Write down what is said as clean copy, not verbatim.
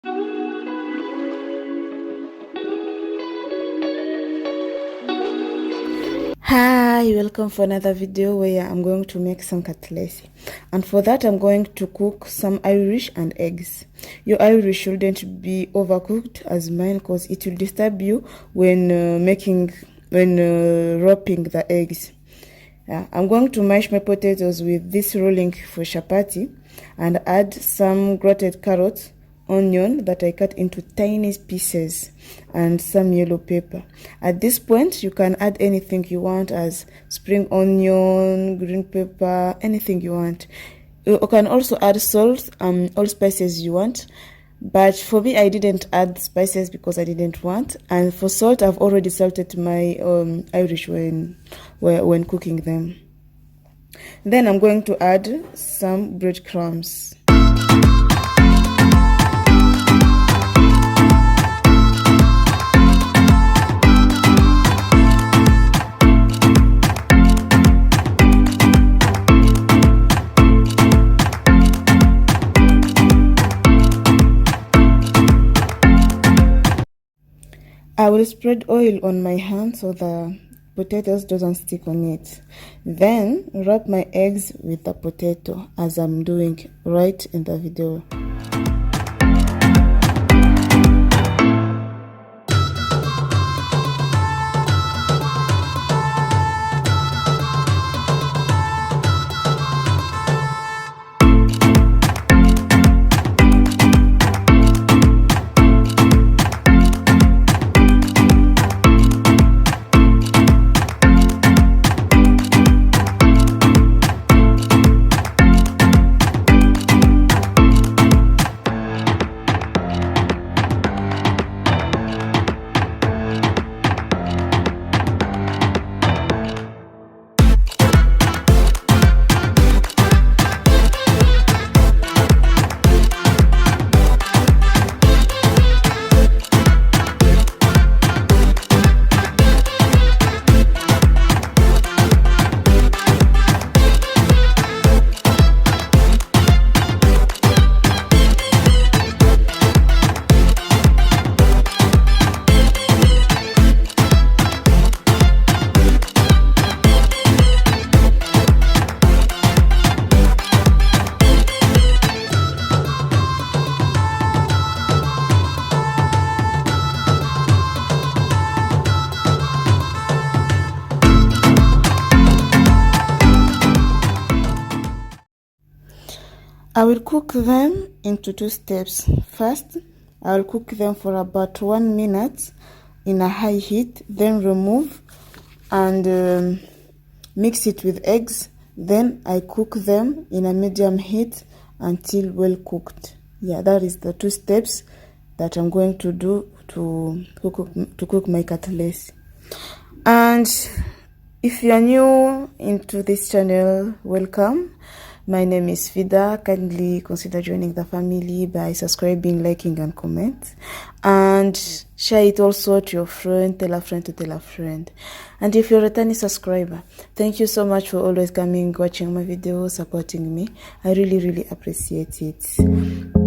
Hi, welcome for another video where I'm going to make some Katlesi, and for that I'm going to cook some Irish and eggs. Your Irish shouldn't be overcooked as mine, because it will disturb you when wrapping the eggs. I'm going to mash my potatoes with this rolling for chapati and add some grated carrots, onion that I cut into tiny pieces, and some yellow pepper. At this point you can add anything you want, as spring onion, green pepper, anything you want. You can also add salt, all spices you want, but for me I didn't add spices because I didn't want. And for salt, I've already salted my Irish when cooking them. Then I'm going to add some breadcrumbs. I will spread oil on my hand so the potatoes doesn't stick on it. Then wrap my eggs with the potato, as I'm doing right in the video. I will cook them into two steps. First, I will cook them for about 1 minute in a high heat, then remove and mix it with eggs. Then I cook them in a medium heat until well cooked. Yeah, that is the two steps that I'm going to do to cook my Katlesi. And if you are new into this channel, welcome. My name is Fida. Kindly consider joining the family by subscribing, liking, and comment. And share it also to your friend, tell a friend to tell a friend. And if you're a returning subscriber, thank you so much for always coming, watching my videos, supporting me. I really, really appreciate it.